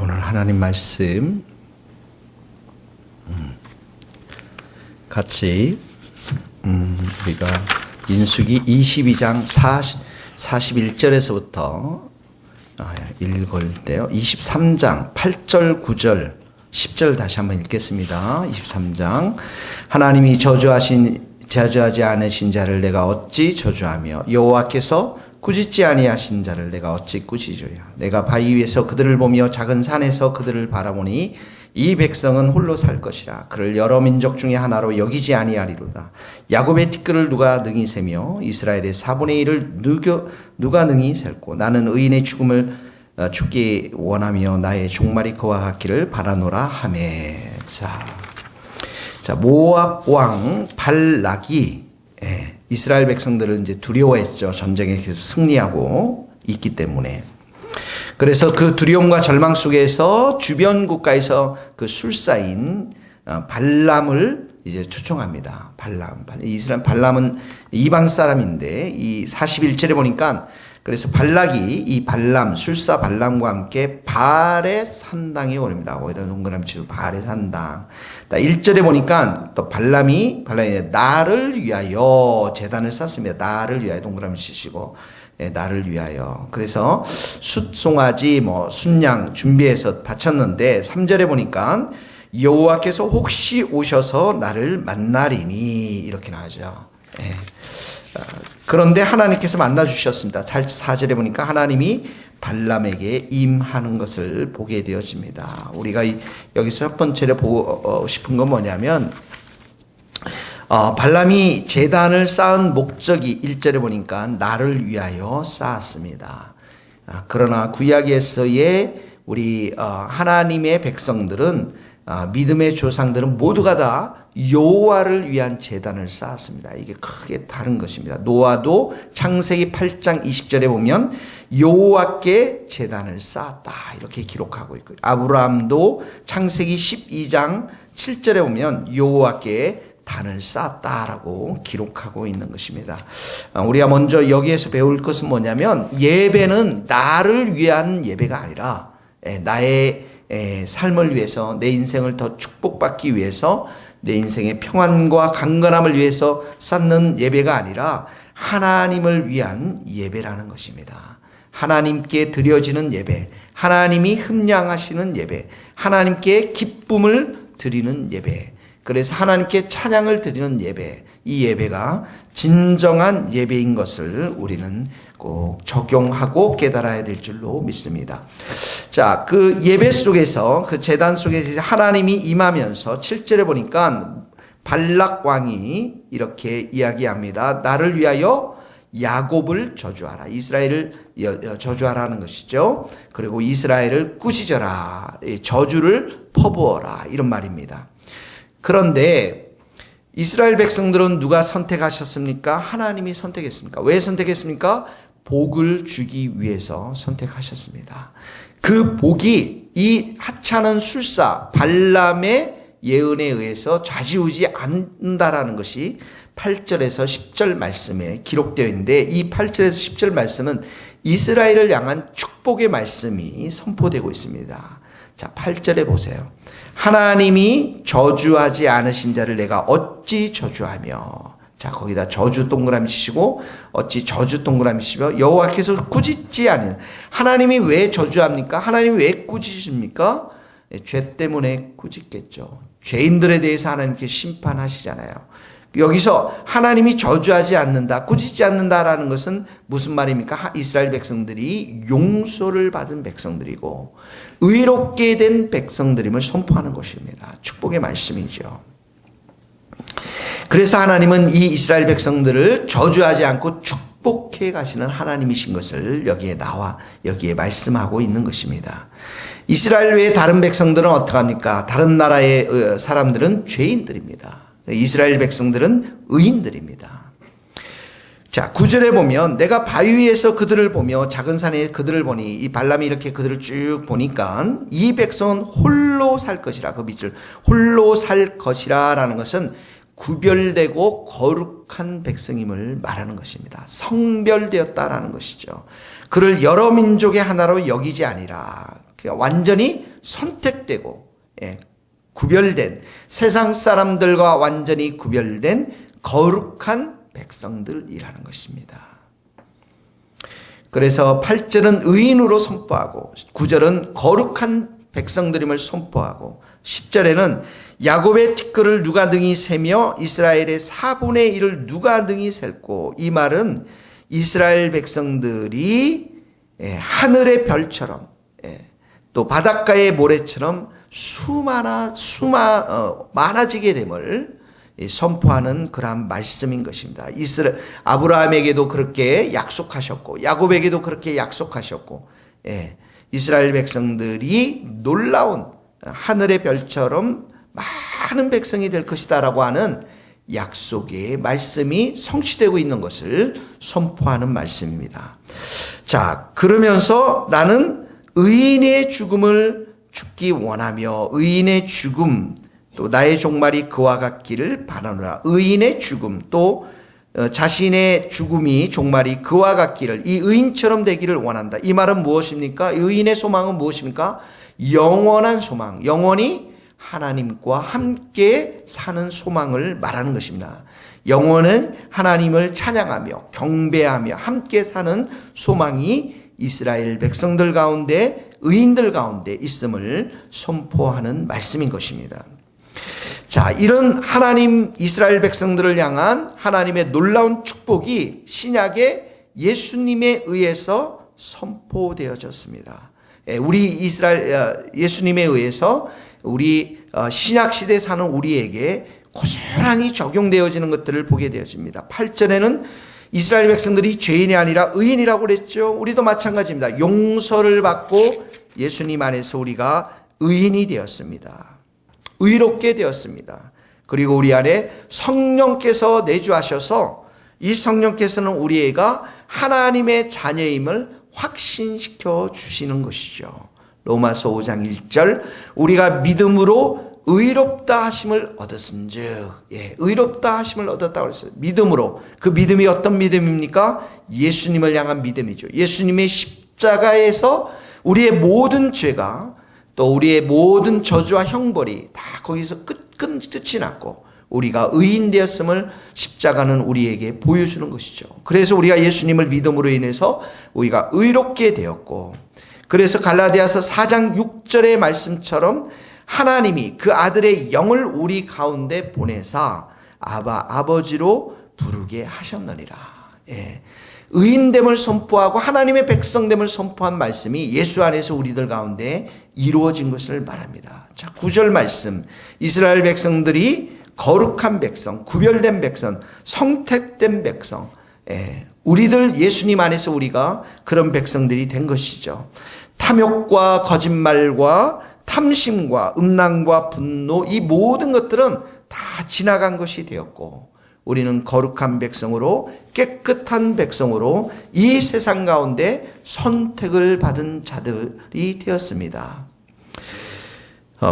오늘 하나님 말씀 같이 우리가 민수기 22장 41절에서부터 읽을 때요. 23장 8절 9절 10절 다시 한번 읽겠습니다. 23장 하나님이 저주하지 않으신 자를 내가 어찌 저주하며 여호와께서 꾸짖지 아니하신 자를 내가 어찌 꾸짖으랴. 내가 바위 위에서 그들을 보며 작은 산에서 그들을 바라보니 이 백성은 홀로 살 것이라. 그를 여러 민족 중에 하나로 여기지 아니하리로다. 야곱의 티끌을 누가 능히 세며 이스라엘의 4분의 1을 누가 능히 셀고 나는 의인의 죽음을 죽기 원하며 나의 종말이 그와 같기를 바라노라 하매. 자 모압 왕 발락이 이스라엘 백성들을 이제 두려워했죠. 전쟁에 계속 승리하고 있기 때문에. 그래서 그 두려움과 절망 속에서 주변 국가에서 그 술사인 발람을 이제 초청합니다. 발람은 이방 사람인데 이 41절에 보니까 그래서 발락이 이 술사 발람과 함께 바알의 산당에 오릅니다. 거기다 동그라미 치고 바알의 산당. 1절에 보니까 또 발람이 나를 위하여 제단을 쌓습니다. 나를 위하여 동그라미 치시고 나를 위하여. 그래서 숫송아지 순양 준비해서 바쳤는데 3절에 보니까 여호와께서 혹시 오셔서 나를 만나리니 이렇게 나오죠. 그런데 하나님께서 만나주셨습니다. 4절에 보니까 하나님이 발람에게 임하는 것을 보게 되어집니다. 우리가 여기서 첫 번째로 보고 싶은 건 뭐냐면 발람이 제단을 쌓은 목적이 1절에 보니까 나를 위하여 쌓았습니다. 그러나 구약에서의 우리 하나님의 백성들은 믿음의 조상들은 모두가 다 여호와를 위한 제단을 쌓았습니다. 이게 크게 다른 것입니다. 노아도 창세기 8장 20절에 보면 여호와께 제단을 쌓았다 이렇게 기록하고 있고요. 아브라함도 창세기 12장 7절에 보면 여호와께 단을 쌓았다라고 기록하고 있는 것입니다. 우리가 먼저 여기에서 배울 것은 뭐냐면 예배는 나를 위한 예배가 아니라 나의 삶을 위해서 내 인생을 더 축복받기 위해서 내 인생의 평안과 강건함을 위해서 쌓는 예배가 아니라 하나님을 위한 예배라는 것입니다. 하나님께 드려지는 예배, 하나님이 흠양하시는 예배, 하나님께 기쁨을 드리는 예배, 그래서 하나님께 찬양을 드리는 예배, 이 예배가 진정한 예배인 것을 우리는 꼭 적용하고 깨달아야 될 줄로 믿습니다. 자, 그 예배 속에서 그 제단 속에서 하나님이 임하면서 7절에 보니까 발락 왕이 이렇게 이야기합니다. 나를 위하여 야곱을 저주하라. 이스라엘을 저주하라는 것이죠. 그리고 이스라엘을 꾸짖어라. 저주를 퍼부어라. 이런 말입니다. 그런데 이스라엘 백성들은 누가 선택하셨습니까? 하나님이 선택했습니까? 왜 선택했습니까? 복을 주기 위해서 선택하셨습니다. 그 복이 이 하찮은 술사 발람의 예언에 의해서 좌지우지 않는다라는 것이 8절에서 10절 말씀에 기록되어 있는데 이 8절에서 10절 말씀은 이스라엘을 향한 축복의 말씀이 선포되고 있습니다. 자, 8절에 보세요. 하나님이 저주하지 않으신 자를 내가 어찌 저주하며. 자, 거기다 저주 동그라미 치시고 어찌 저주 동그라미 치시며 여호와께서 꾸짖지 않은. 하나님이 왜 저주합니까? 하나님이 왜 꾸짖습니까? 죄 때문에 꾸짖겠죠. 죄인들에 대해서 하나님께 심판하시잖아요. 여기서 하나님이 저주하지 않는다, 꾸짖지 않는다라는 것은 무슨 말입니까? 이스라엘 백성들이 용서를 받은 백성들이고 의롭게 된 백성들임을 선포하는 것입니다. 축복의 말씀이죠. 그래서 하나님은 이 이스라엘 백성들을 저주하지 않고 축복해 가시는 하나님이신 것을 여기에 말씀하고 있는 것입니다. 이스라엘 외의 다른 백성들은 어떡합니까? 다른 나라의 사람들은 죄인들입니다. 이스라엘 백성들은 의인들입니다. 자, 9절에 보면 내가 바위 위에서 그들을 보며 작은 산에 그들을 보니 이 발람이 이렇게 그들을 쭉 보니까 이 백성은 홀로 살 것이라. 그 밑줄 홀로 살 것이라 라는 것은 구별되고 거룩한 백성임을 말하는 것입니다. 성별되었다라는 것이죠. 그를 여러 민족의 하나로 여기지 아니라 완전히 선택되고 구별된, 세상 사람들과 완전히 구별된 거룩한 백성들이라는 것입니다. 그래서 8절은 의인으로 선포하고 9절은 거룩한 백성들임을 선포하고 10절에는 야곱의 티끌을 누가 능히 세며 이스라엘의 4분의 1을 누가 능히 셀고, 이 말은 이스라엘 백성들이 하늘의 별처럼 또 바닷가의 모래처럼 많아지게 됨을 선포하는 그러한 말씀인 것입니다. 아브라함에게도 그렇게 약속하셨고 야곱에게도 그렇게 약속하셨고, 이스라엘 백성들이 놀라운 하늘의 별처럼 많은 백성이 될 것이다라고 하는 약속의 말씀이 성취되고 있는 것을 선포하는 말씀입니다. 자, 그러면서 나는 의인의 죽음을 죽기 원하며 의인의 죽음, 또 나의 종말이 그와 같기를 바라노라. 의인의 죽음, 또 자신의 죽음이 종말이 그와 같기를, 이 의인처럼 되기를 원한다. 이 말은 무엇입니까? 의인의 소망은 무엇입니까? 영원한 소망, 영원히 하나님과 함께 사는 소망을 말하는 것입니다. 영원은 하나님을 찬양하며 경배하며 함께 사는 소망이 이스라엘 백성들 가운데, 의인들 가운데 있음을 선포하는 말씀인 것입니다. 자, 이런 하나님, 이스라엘 백성들을 향한 하나님의 놀라운 축복이 신약의 예수님에 의해서 선포되어졌습니다. 우리 예수님에 의해서 우리 신약 시대에 사는 우리에게 고스란히 적용되어지는 것들을 보게 되어집니다. 8절에는 이스라엘 백성들이 죄인이 아니라 의인이라고 그랬죠. 우리도 마찬가지입니다. 용서를 받고 예수님 안에서 우리가 의인이 되었습니다. 의롭게 되었습니다. 그리고 우리 안에 성령께서 내주하셔서 이 성령께서는 우리가 하나님의 자녀임을 확신시켜 주시는 것이죠. 로마서 5장 1절, 우리가 믿음으로 의롭다 하심을 얻었은즉, 의롭다 하심을 얻었다고 했어요. 믿음으로. 그 믿음이 어떤 믿음입니까? 예수님을 향한 믿음이죠. 예수님의 십자가에서 우리의 모든 죄가, 또 우리의 모든 저주와 형벌이 다 거기서 끝이 났고 우리가 의인 되었음을 십자가는 우리에게 보여주는 것이죠. 그래서 우리가 예수님을 믿음으로 인해서 우리가 의롭게 되었고, 그래서 갈라디아서 4장 6절의 말씀처럼 하나님이 그 아들의 영을 우리 가운데 보내사 아버지로 부르게 하셨느니라. 의인됨을 선포하고 하나님의 백성됨을 선포한 말씀이 예수 안에서 우리들 가운데 이루어진 것을 말합니다. 자, 9절 말씀, 이스라엘 백성들이 거룩한 백성, 구별된 백성, 선택된 백성, 우리들 예수님 안에서 우리가 그런 백성들이 된 것이죠. 탐욕과 거짓말과 탐심과 음란과 분노, 이 모든 것들은 다 지나간 것이 되었고 우리는 거룩한 백성으로, 깨끗한 백성으로 이 세상 가운데 선택을 받은 자들이 되었습니다.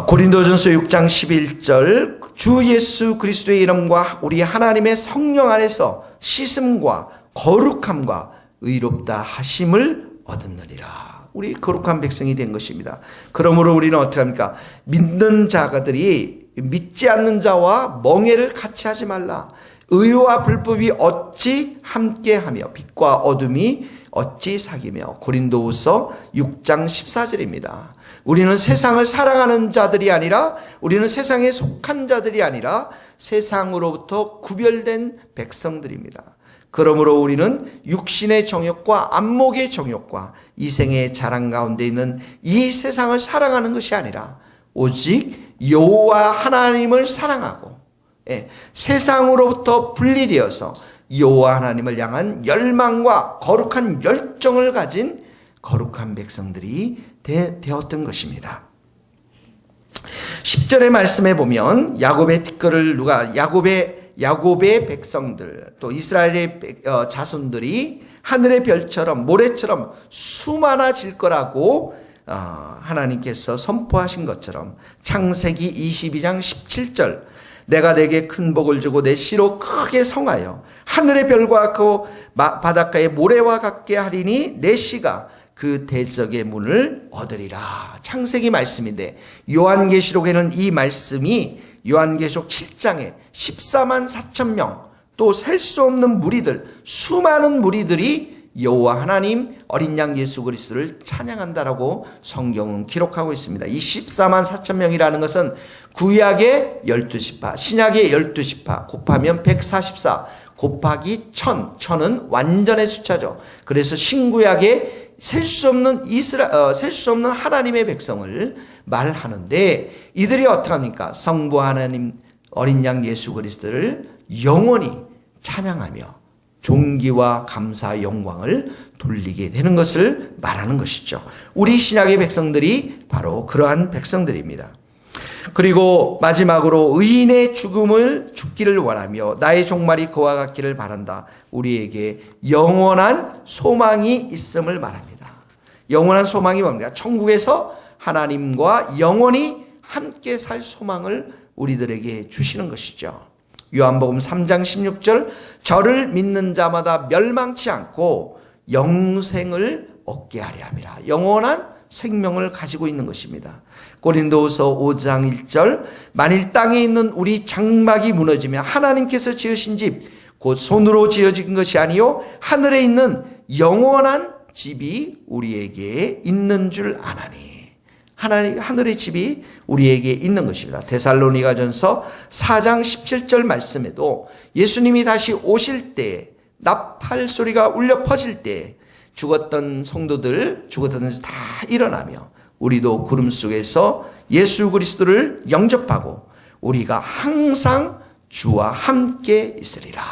고린도전서 6장 11절, 주 예수 그리스도의 이름과 우리 하나님의 성령 안에서 씻음과 거룩함과 의롭다 하심을 얻었느니라. 우리 거룩한 백성이 된 것입니다. 그러므로 우리는 어떻게 합니까? 믿는 자들이 믿지 않는 자와 멍해를 같이 하지 말라. 의와 불법이 어찌 함께하며 빛과 어둠이 어찌 사귀며. 고린도후서 6장 14절입니다. 우리는 세상을 사랑하는 자들이 아니라, 우리는 세상에 속한 자들이 아니라 세상으로부터 구별된 백성들입니다. 그러므로 우리는 육신의 정욕과 안목의 정욕과 이생의 자랑 가운데 있는 이 세상을 사랑하는 것이 아니라 오직 여호와 하나님을 사랑하고 세상으로부터 분리되어서 여호와 하나님을 향한 열망과 거룩한 열정을 가진 거룩한 백성들이 되었던 것입니다. 10절의 말씀에 보면 야곱의 티끌을 야곱의 백성들, 또 이스라엘의 자손들이 하늘의 별처럼 모래처럼 수많아질 거라고 하나님께서 선포하신 것처럼 창세기 22장 17절, 내가 내게 큰 복을 주고 내 씨로 크게 성하여 하늘의 별과 그 바닷가의 모래와 같게 하리니 내 씨가 그 대적의 문을 얻으리라. 창세기 말씀인데 요한계시록에는 이 말씀이 요한계시록 7장에 14만 4천 명, 또 셀 수 없는 무리들, 수많은 무리들이 여호와 하나님 어린 양 예수 그리스도를 찬양한다라고 성경은 기록하고 있습니다. 이 14만 4천 명이라는 것은 구약의 12지파, 신약의 12지파 곱하면 144, 곱하기 1000, 1000은 완전의 숫자죠. 그래서 신구약의 셀 수 없는 셀 수 없는 하나님의 백성을 말하는데, 이들이 어떻게 합니까? 성부 하나님 어린 양 예수 그리스도를 영원히 찬양하며 존귀와 감사 영광을 돌리게 되는 것을 말하는 것이죠. 우리 신약의 백성들이 바로 그러한 백성들입니다. 그리고 마지막으로 의인의 죽기를 원하며 나의 종말이 그와 같기를 바란다. 우리에게 영원한 소망이 있음을 말합니다. 영원한 소망이 뭡니까? 천국에서 하나님과 영원히 함께 살 소망을 우리들에게 주시는 것이죠. 요한복음 3장 16절, 저를 믿는 자마다 멸망치 않고 영생을 얻게 하려 함이라. 영원한 생명을 가지고 있는 것입니다. 고린도후서 5장 1절, 만일 땅에 있는 우리 장막이 무너지면 하나님께서 지으신 집 곧 손으로 지어진 것이 아니요 하늘에 있는 영원한 집이 우리에게 있는 줄 아나니. 하늘의 집이 우리에게 있는 것입니다. 데살로니가전서 4장 17절 말씀에도 예수님이 다시 오실 때 나팔 소리가 울려 퍼질 때 죽었던 성도들, 죽었던 데서 다 일어나며 우리도 구름 속에서 예수 그리스도를 영접하고 우리가 항상 주와 함께 있으리라.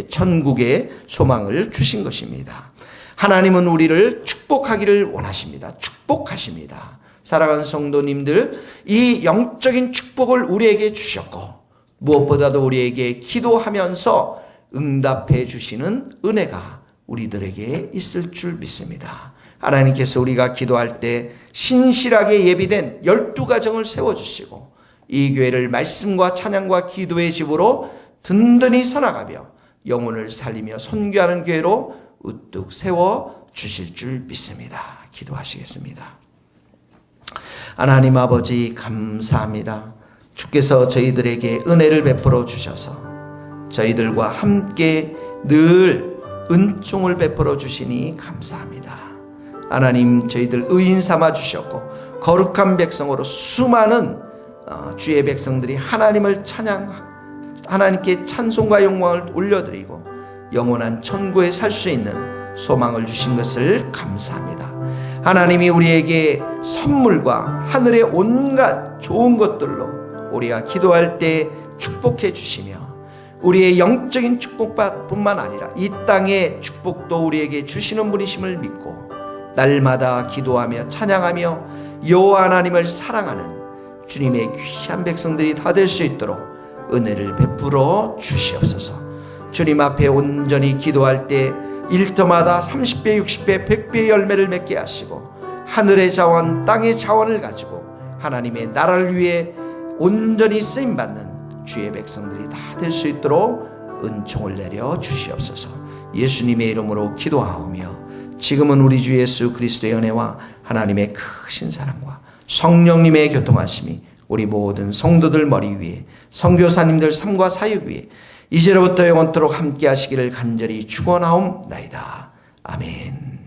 천국의 소망을 주신 것입니다. 하나님은 우리를 축복하기를 원하십니다. 축복하십니다. 사랑하는 성도님들, 이 영적인 축복을 우리에게 주셨고 무엇보다도 우리에게 기도하면서 응답해 주시는 은혜가 우리들에게 있을 줄 믿습니다. 하나님께서 우리가 기도할 때 신실하게 예비된 12가정을 세워주시고 이 교회를 말씀과 찬양과 기도의 집으로 든든히 서나가며 영혼을 살리며 선교하는 교회로 우뚝 세워주실 줄 믿습니다. 기도하시겠습니다. 하나님 아버지 감사합니다. 주께서 저희들에게 은혜를 베풀어 주셔서 저희들과 함께 늘 은총을 베풀어 주시니 감사합니다. 하나님, 저희들 의인 삼아 주셨고 거룩한 백성으로 수많은 주의 백성들이 하나님을 하나님께 찬송과 영광을 올려드리고 영원한 천국에 살 수 있는 소망을 주신 것을 감사합니다. 하나님이 우리에게 선물과 하늘의 온갖 좋은 것들로 우리가 기도할 때 축복해 주시며 우리의 영적인 축복뿐만 아니라 이 땅의 축복도 우리에게 주시는 분이심을 믿고 날마다 기도하며 찬양하며 여호와 하나님을 사랑하는 주님의 귀한 백성들이 다 될 수 있도록 은혜를 베풀어 주시옵소서. 주님 앞에 온전히 기도할 때 일터마다 30배, 60배, 100배의 열매를 맺게 하시고 하늘의 자원, 땅의 자원을 가지고 하나님의 나라를 위해 온전히 쓰임받는 주의 백성들이 다 될 수 있도록 은총을 내려 주시옵소서. 예수님의 이름으로 기도하오며 지금은 우리 주 예수 그리스도의 은혜와 하나님의 크신 사랑과 성령님의 교통하심이 우리 모든 성도들 머리 위에 선교사님들 삶과 사역 위에 이제로부터 영원토록 함께 하시기를 간절히 축원하옵나이다. 아멘.